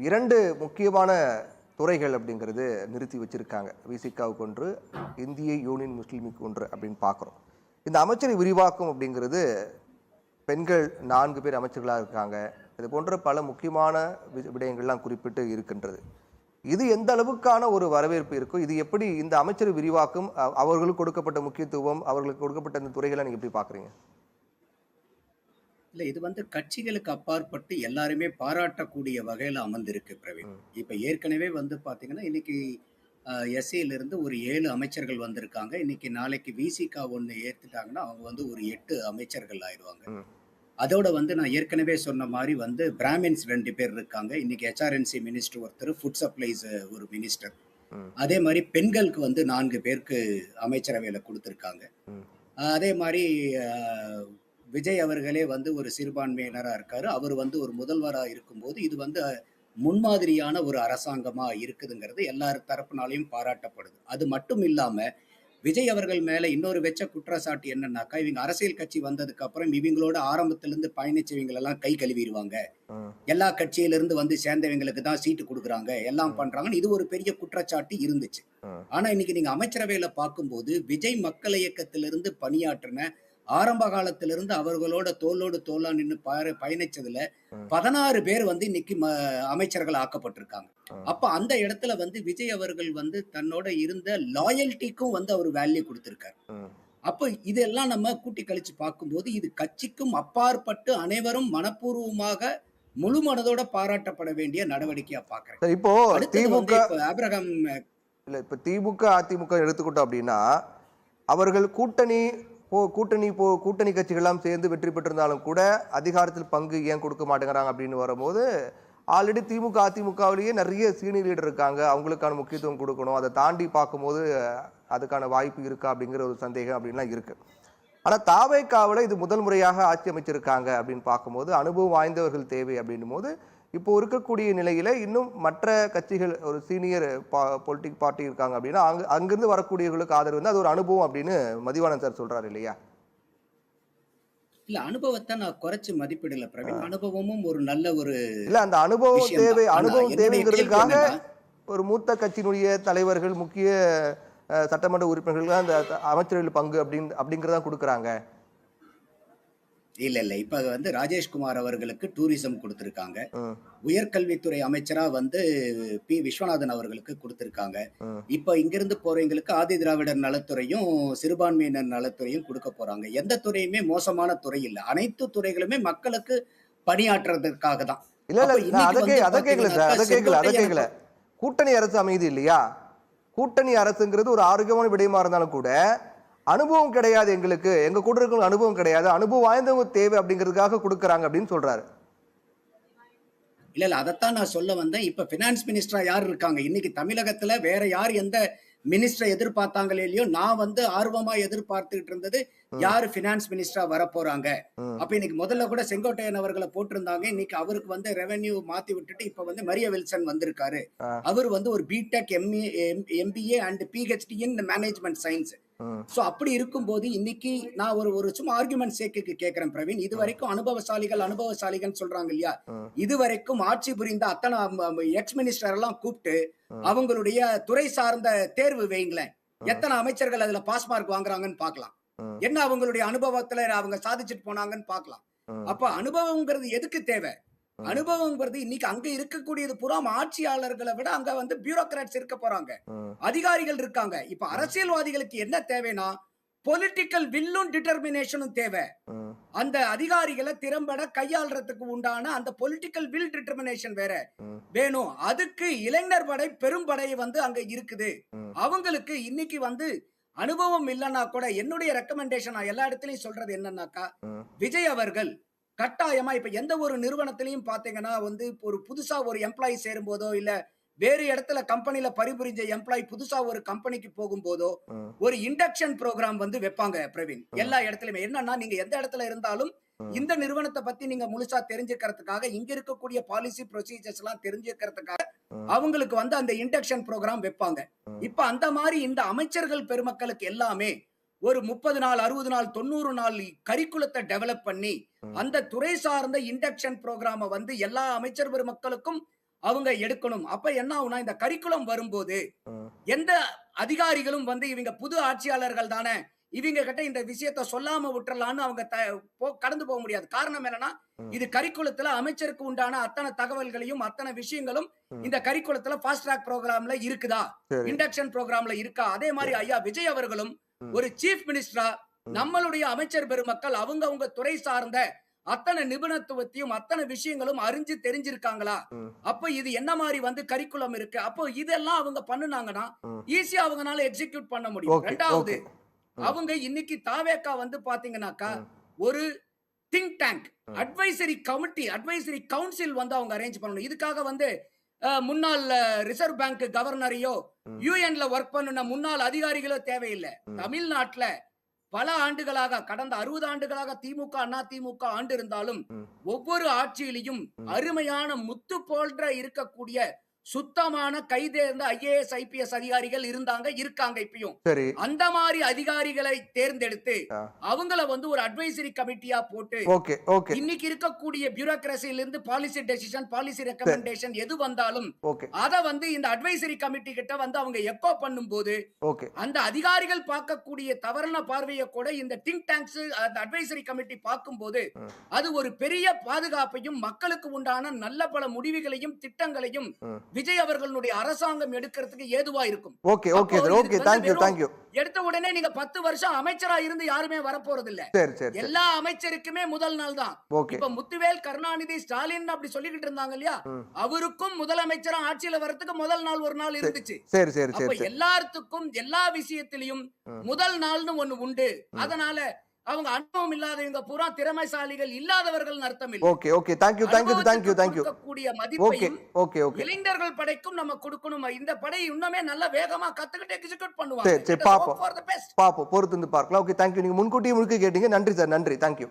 2 முக்கியமான துறைகள் அப்படிங்கிறது நிறுத்தி வச்சிருக்காங்க. விசிகாவுக்கு ஒன்று, இந்திய யூனியன் முஸ்லீமுக்கு ஒன்று அப்படின்னு பார்க்குறோம். இந்த அமைச்சரை விரிவாக்கம் அப்படிங்கிறது பெண்கள் 4 பேர் அமைச்சர்களாக இருக்காங்க. இது போன்ற பல முக்கியமான விடயங்கள்லாம் குறிப்பிட்டு இருக்கின்றது. இது எந்த அளவுக்கான ஒரு வரவேற்பு இருக்கும்? இது எப்படி இந்த அமைச்சர் விரிவாக்கம் அவர்களுக்கு கொடுக்கப்பட்ட முக்கியத்துவம், அவர்களுக்கு கொடுக்கப்பட்ட இந்த துறைகளை நீங்க எப்படி பார்க்குறீங்க? இல்ல இது வந்து கட்சிகளுக்கு அப்பாற்பட்டு எல்லாருமே பாராட்டக்கூடிய வகையில அமர்ந்திருக்கு பிரவீன். ம். இப்ப ஏற்கனவே வந்து பாத்தீங்கன்னா, இன்னைக்கு எஸ்சியிலிருந்து ஒரு 7 அமைச்சர்கள் வந்திருக்காங்க. இன்னைக்கு நாளைக்கு விசிக 1 ஏத்துட்டாங்கன்னா, அவங்க வந்து ஒரு 8 அமைச்சர்கள் ஆயிருவாங்க. ம். அதோட வந்து நான் ஏற்கனவே சொன்ன மாரி வந்து பிராமின்ஸ் 2 பேர் இருக்காங்க. இன்னைக்கு ஹெச்ஆர்என்சி மினிஸ்டர் ஒருத்தர், ஃபுட் சப்ளைஸ் ஒரு மினிஸ்டர். ம். அதே மாரி பெண்களுக்கு வந்து 4 பேருக்கு அமைச்சரவையில குடுத்திருக்காங்க. ம். அதே மாரி அ விஜய் அவர்களே வந்து ஒரு சிறுபான்மையினரா இருக்காரு. அவரு வந்து ஒரு முதல்வரா இருக்கும்போது, இது வந்து முன்மாதிரியான ஒரு அரசாங்கமா இருக்குதுங்கிறது எல்லார் தரப்பினாலயும் பாராட்டப்படுது. அது மட்டும் இல்லாம, விஜய் அவர்கள் மேல இன்னொரு வெச்ச குற்றச்சாட்டு என்னன்னாக்கா, இவங்க அரசியல் கட்சி வந்ததுக்கு அப்புறம் இவங்களோட ஆரம்பத்திலிருந்து பயணிச்சவங்களெல்லாம் கை கழுவிருவாங்க. ம். எல்லா கட்சியிலிருந்து வந்து சேர்ந்தவங்களுக்கு தான் சீட்டு குடுக்குறாங்க. எல்லாம் ம். பண்றாங்கன்னு இது ஒரு பெரிய குற்றச்சாட்டு இருந்துச்சு. ம். ஆனா இன்னைக்கு நீங்க அமைச்சரவையில பார்க்கும்போது, விஜய் மக்கள் இயக்கத்திலிருந்து பணியாற்றின ஆரம்ப காலத்திலிருந்து அவர்களோட தோளோடு தோளா நின்னு பயணிச்சதுல ம். 16 பேர் வந்து இன்னைக்கு அமைச்சர்கள் ஆக்கப்பட்டிருக்காங்க. ம். அப்ப அந்த இடத்துல வந்து விஜய் அவர்கள் வந்து தன்னோட இருந்த லாயல்டிக்கும் வந்து அவர் வேல்யூ குடுத்திருக்காரு. ம். அப்ப இதெல்லாம் நம்ம கூட்டி கழிச்சு பார்க்கும்போது, இது கட்சிக்கும் அப்பாற்பட்டு அனைவரும் மனப்பூர்வமாக முழு மனதோட பாராட்டப்பட வேண்டிய நடவடிக்கையா பார்க்கிறேன். சரி, இப்போ அடுத்தது திமுக வந்து இப்ப ஆபிரகாம் இல்ல இப்ப திமுக, அதிமுக எடுத்துக்கிட்டோம் அப்படின்னா, அவர்கள் கூட்டணி கட்சிகள்லாம் சேர்ந்து வெற்றி பெற்றிருந்தாலும் கூட, அதிகாரத்தில் பங்கு ஏன் கொடுக்க மாட்டேங்கிறாங்க அப்படின்னு வரும்போது, ஆல்ரெடி திமுக, அதிமுகவிலேயே நிறைய சீனியர் லீடர் இருக்காங்க. அவங்களுக்கான முக்கியத்துவம் கொடுக்கணும். அதை தாண்டி பார்க்கும்போது, அதுக்கான வாய்ப்பு இருக்கா அப்படிங்கிற ஒரு சந்தேகம் அப்படின்லாம் இருக்கு. ஆனா தாவேக்காவுல இது முதல் முறையாக ஆட்சி அமைச்சிருக்காங்க அப்படின்னு பார்க்கும்போது, அனுபவம் வாய்ந்தவர்கள் தேவை அப்படின்னும்போது, இப்போ இருக்கக்கூடிய நிலையில இன்னும் மற்ற கட்சிகள் ஒரு சீனியர் பொலிட்டிக் பார்ட்டி இருக்காங்க அப்படின்னா, அங்கிருந்து வரக்கூடியவர்களுக்கு ஆதரவு வந்து அது ஒரு அனுபவம் அப்படின்னு மதிவாணன் சார் சொல்றாரு இல்லையா? இல்ல அனுபவத்த நான் குறைச்சு மதிப்பிடல பிரவீன். ஆ. அனுபவமும் ஒரு நல்ல ஒரு இல்ல அந்த அனுபவம் விஷயம் தான். தேவை, ஆனா அனுபவம் என்னுடைய கேள்வி தேவைங்கிறதுக்காக என்னன்னா, ஒரு மூத்த கட்சியினுடைய தலைவர்கள், முக்கிய சட்டமன்ற உறுப்பினர்கள் தான் அந்த அமைச்சரவையில் பங்கு அப்படிங்கிறதான் கொடுக்குறாங்க. இல்ல. இப்ப வந்து ராஜேஷ்குமார் அவர்களுக்கு டூரிசம் குடுத்திருக்காங்க. ம். உயர்கல்வித்துறை அமைச்சரா வந்து விஸ்வநாதன் அவர்களுக்கு குடுத்திருக்காங்க. ம். இப்ப இங்கிருந்து போறவங்களுக்கு ஆதி திராவிடர் நலத்துறையும், சிறுபான்மையினர் நலத்துறையும் குடுக்க போறாங்க. எந்த துறையுமே மோசமான துறை இல்ல. அனைத்து துறைகளுமே மக்களுக்கு பணியாற்றுறதற்காக தான். இல்ல, இல்ல. அப்ப நான் இன்னைக்கு வந்து அத கேட்கல சார். பாத்தீங்கன்னாக்கா, அத செங்கோட்டையன் கேட்கல. கூட்டணி அரசு அமையுது இல்லையா? கூட்டணி அரசுங்கிறது ஒரு ஆரோக்கியமான விடயமா இருந்தாலும் கூட, அனுபவம் கிடையாது எங்களுக்கு. எங்க கூட இருக்கிற அனுபவம் கிடையாது. அனுபவம் வாய்ந்தவங்க தேவை அப்படிங்கிறதுக்காக குடுக்குறாங்க அப்படின்னு சொல்றாரு. இல்ல. அதத்தான் நான் சொல்ல வந்தேன். இப்ப பினான்ஸ் மினிஸ்டரா யார் இருக்காங்க? இன்னைக்கு தமிழகத்துல வேற யார் எந்த மினிஸ்டர எதிர்பார்த்தாங்களோ இல்லையோ, நான் வந்து ஆர்வமா எதிர்பார்த்துட்டு இருந்தது, ம். யாரு பினான்ஸ் மினிஸ்டரா வரப்போறாங்க. ம். அப்ப இன்னைக்கு முதல்ல கூட செங்கோட்டையன் அவர்கள போட்டிருந்தாங்க. இன்னைக்கு அவருக்கு வந்து ரெவென்யூ மாத்தி விட்டுட்டு, இப்ப வந்து மரிய வில்சன் வந்திருக்காரு. ஆ. அவரு வந்து ஒரு BTech, MBA and PhD in management science. ம். சோ அப்படி இருக்கும்போது இன்னைக்கு நான் ஒரு ஒரு சும்மா ஆர்குமெண்ட் சேக்குக்கு கேட்கிறேன் பிரவீன். ம். இதுவரைக்கும் அனுபவசாலிகள்னு சொல்றாங்க இல்லையா? ம். இதுவரைக்கும் ஆட்சி புரிந்த அத்தனை எக்ஸ் மினிஸ்டர் எல்லாம் கூப்பிட்டு ம். அவங்களுடைய துறை சார்ந்த தேர்வு வைங்களேன். ம். எத்தனை அமைச்சர்கள் அதுல பாஸ் மார்க் வாங்குறாங்கன்னு பார்க்கலாம். ம். என்ன அவங்களுடைய அனுபவத்துல அவங்க சாதிச்சுட்டு போனாங்கன்னு பார்க்கலாம். ம். அப்ப அனுபவம்ங்கிறது எதுக்கு தேவை? ம். அனுபவம்ங்கிறது இன்னைக்கு அங்க இருக்கக்கூடியது புறம் ஆட்சியாளர்களை விட அங்க வந்து பியூரோகிராட்ஸ் இருக்க போறாங்க. ம். அதிகாரிகள் இருக்காங்க. இப்ப ம். அரசியல்வாதிகளுக்கு என்ன தேவைன்னா, பொலிட்டிக்கல் வில்லும் டிட்டர்மினேஷனும் தேவை. ம். அந்த அதிகாரிகளை திறம்பட கையாள்றதுக்கு உண்டான அந்த பொலிட்டிக்கல் வில் டிட்டர்மினேஷன் வேற ம். வேணும். அதுக்கு இளைஞர் படை, பெரும்படை வந்து அங்க இருக்குது. ம். அவங்களுக்கு இன்னைக்கு வந்து அனுபவம் இல்லன்னா கூட என்னுடைய ரெக்கமெண்டேஷன் நான் எல்லா இடத்துலயும் சொல்றது என்னன்னாக்கா, ம். விஜய் அவர்கள் கட்டாயமா இப்ப எந்த ஒரு நிறுவனத்திலயும் பாத்தீங்கன்னா வந்து ஒரு புதுசா ஒரு எம்ப்ளாயி சேரும்போதோ, இல்ல வேறு இடத்துல கம்பெனில பணிபுரிஞ்ச எம்ப்ளாயி புதுசா ஒரு கம்பெனிக்கு போகும்போதோ, ம். ஒரு இண்டக்ஷன் புரோகிராம் வந்து வைப்பாங்க பிரவீன். ம். எல்லா இடத்துலயுமே. என்னன்னா, நீங்க எந்த இடத்துல இருந்தாலும், ம். இந்த நிறுவனத்த பத்தி நீங்க முழுசா தெரிஞ்சுக்கிறதுக்காக, இங்க இருக்கக்கூடிய பாலிசி ப்ரொசீஜர்ஸ் எல்லாம் தெரிஞ்சுக்கிறதுக்காக, ம். அவங்களுக்கு வந்து அந்த இண்டக்ஷன் புரோகிராம் வைப்பாங்க. ம். இப்ப அந்த மாரி இந்த அமைச்சர்கள் பெருமக்களுக்கு எல்லாமே ஒரு 30 நாள், 60 நாள், 90 நாள் கரிக்குலத்த டெவலப் பண்ணி, ம். அந்த துறை சார்ந்த இண்டக்ஷன் புரோகிராம வந்து எல்லா அமைச்சர் பெருமக்களுக்கும் அவங்க எடுக்கணும். அப்ப என்ன ஆகும்னா இந்த கரிக்குலம் வரும்போது எந்த அதிகாரிகளும் வந்து இவங்க புது ஆட்சியாளர்கள் தானே, இவங்க கிட்ட இந்த விஷயத்த சொல்லாம விட்டுறலாம்னு அவங்க கடந்து போக முடியாது. காரணம் என்னன்னா, இது கரிக்குலத்துல அமைச்சருக்கு உண்டான அத்தனை தகவல்களையும் அத்தனை விஷயங்களும் இந்த கரிக்குலத்துல ஃபாஸ்ட் ட்ராக் ப்ரோகிராம்ல இருக்குதா, இண்டக்ஷன் ப்ரோகிராம்ல இருக்கா. அதே மாதிரி ஐயா விஜய் அவர்களும் ஒரு சீஃப் மினிஸ்டரா நம்மளுடைய அமைச்சர் பெருமக்கள் அவங்க துறை சார்ந்த அத்தனை நிபுணத்துவத்தையும் அத்தனை விஷயங்களும் அறிஞ்சு தெரிஞ்சிருக்காங்களா? அப்ப இது என்ன மாதிரி வந்து கரிக்குலம் இருக்கு. அப்போ இதெல்லாம் அவங்க பண்ணுனாங்கன்னா ஈஸியா அவங்கனால எக்ஸிக்யூட் பண்ண முடியும். ரெண்டாவது அவங்க இன்னைக்கு தாவேக்கா வந்து பாத்தீங்கன்னாக்கா ஒரு think tank advisory committee advisory council வந்து அவங்க அரேஞ்ச் பண்ணணும். இதுக்காக வந்து முன்னாள் ரிசர்வ் பேங்க் கவர்னரையோ யூஎன்ல ஒர்க் பண்ணுன முன்னாள் அதிகாரிகளோ தேவையில்லை. தமிழ்நாட்டுல பல ஆண்டுகளாக கடந்த 60 ஆண்டுகளாக திமுக அண்ணா திமுக ஆண்டு இருந்தாலும் ஒவ்வொரு ஆட்சியிலையும் அருமையான முத்து போன்ற இருக்கக்கூடிய சுத்தமான கைதேர்ந்த ஐஏஎஸ் ஐபிஎஸ் அதிகாரிகள் இருக்காங்க இப்பயும். அந்த மாதிரி அதிகாரிகளை தேர்ந்தெடுத்து அவங்கள வந்து ஒரு அட்வைசரி கமிட்டியா போட்டு இன்னைக்கு இருக்கக்கூடிய பியூரோகிரசியில இருந்து பாலிசி டெசிஷன் பாலிசி ரெக்கமெண்டேஷன் எது வந்தாலும் அத வந்து இந்த அட்வைசரி கமிட்டி கிட்ட வந்து அவங்க எக்கோ பண்ணும்போது அந்த அதிகாரிகள் பார்க்கக்கூடிய தவறான பார்வையை கூட இந்த திங்க் டேங்க்ஸ் அட்வைசரி கமிட்டி பார்க்கும்போது அது ஒரு பெரிய பாதுகாப்பையும் மக்களுக்கு உண்டான நல்ல பல முடிவுகளையும் திட்டங்களையும் விஜய் அவர்களுடைய அரசாங்கம் எடுக்கிறதுக்கு ஏதுவா இருக்கும். எடுத்த உடனே நீங்க 10 வருஷம் அமைச்சரா இருந்து யாருமே வரப்போறது இல்ல. எல்லா அமைச்சருக்குமே முதல் நாள் தான். இப்ப முத்துவேல் கருணாநிதி ஸ்டாலின் அப்படி சொல்லிக்கிட்டு இருந்தாங்க இல்லையா, அவருக்கும் முதலமைச்சரா ஆட்சியில வரதுக்கு முதல் நாள் ஒரு நாள் இருந்துச்சு. அப்ப எல்லாத்துக்கும் எல்லா விஷயத்திலையும் முதல் நாள்னு ஒண்ணு உண்டு. அதனால அவங்க அனுபவம் இல்லாதவங்க பூரா திறமைசாலிகள் இல்லாதவர்கள் அர்த்தம் இல்லை. கூடிய மதிப்பையும் இளைஞர்கள் படைக்கும் நம்ம கொடுக்கணும். இந்த படை இன்னுமே நல்ல வேகமா கத்துக்கிட்டு எக்ஸிக்யூட் பண்ணுவாங்க. பாப்போம் பொறுத்து பார்க்கலாம். Okay, thank you. நீங்க முன்கூட்டியே முழுக்க கேட்டீங்க. நன்றி சார், நன்றி, தேங்க்யூ.